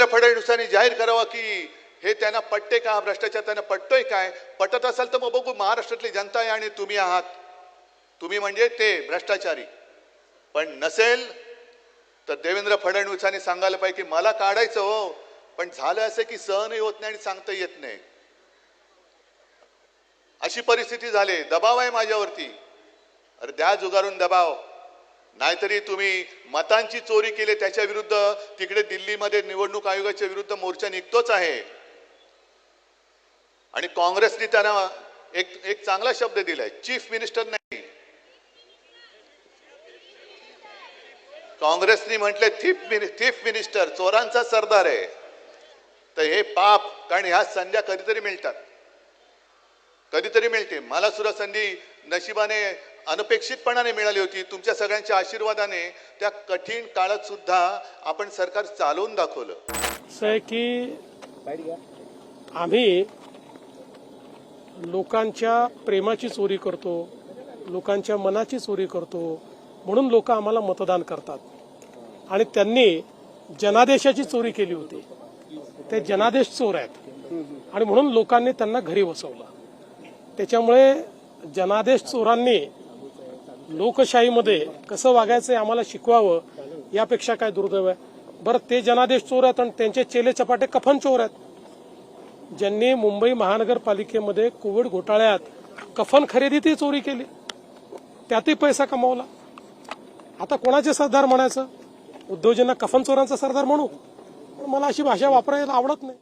देवेंद्र फडणवीसांनी जाहीर करावा की हे त्यांना पटते का, हा भ्रष्टाचार त्यांना पटतोय काय. पटत असेल तर मग बघू, महाराष्ट्रातली जनता आहे आणि तुम्ही आहात, तुम्ही म्हणजे ते भ्रष्टाचारी. पण नसेल तर देवेंद्र फडणवीसांनी सांगायला पाहिजे की मला काढायचं हो, पण झालं असं की सहनही होत नाही आणि सांगता येत नाही. अशी परिस्थिती झाली, दबाव आहे माझ्यावरती. अरे द्या जुगारून दबाव. नाहीतरी तुम्ही मतांची चोरी केली त्याच्या विरुद्ध तिकडे दिल्लीमध्ये निवडणूक आयोगाच्या विरुद्ध मोर्चा निघतोच आहे. आणि काँग्रेसने त्यांना एक चांगला शब्द दिलाय, चीफ मिनिस्टर नाही, काँग्रेसने म्हटले थीफ मिनिस्टर, चोरांचा सरदार आहे. तर हे पाप, कारण ह्या संध्या कधीतरी मिळतात, कधीतरी मिळते. मला सुद्धा संधी नशिबाने अनपेक्षितपणाने मिळाली होती. तुमच्या सगळ्यांच्या आशीर्वादाने त्या कठीण काळात सुद्धा आपण सरकार चालवून दाखवलं. असं आहे की आम्ही लोकांच्या प्रेमाची चोरी करतो, लोकांच्या मनाची चोरी करतो, म्हणून लोक आम्हाला मतदान करतात. आणि त्यांनी जनादेशाची चोरी केली होती, ते जनादेश चोर आहेत आणि म्हणून लोकांनी त्यांना घरी बसवलं. त्याच्यामुळे जनादेश चोरांनी लोकशाहीमध्ये कसं वागायचं हे आम्हाला शिकवावं, यापेक्षा काय दुर्दैव आहे. बरं, ते जनादेश चोर आहेत आणि त्यांचे चेले चपाटे कफन चोर आहेत. ज्यांनी मुंबई महानगरपालिकेमध्ये कोविड घोटाळ्यात कफन खरेदीतही चोरी केली, त्यातही पैसा कमावला. आता कोणाचे सरदार म्हणायचं? उद्योजकांना कफन चोरांचा सरदार म्हणू? मला अशी भाषा वापरायला आवडत नाही.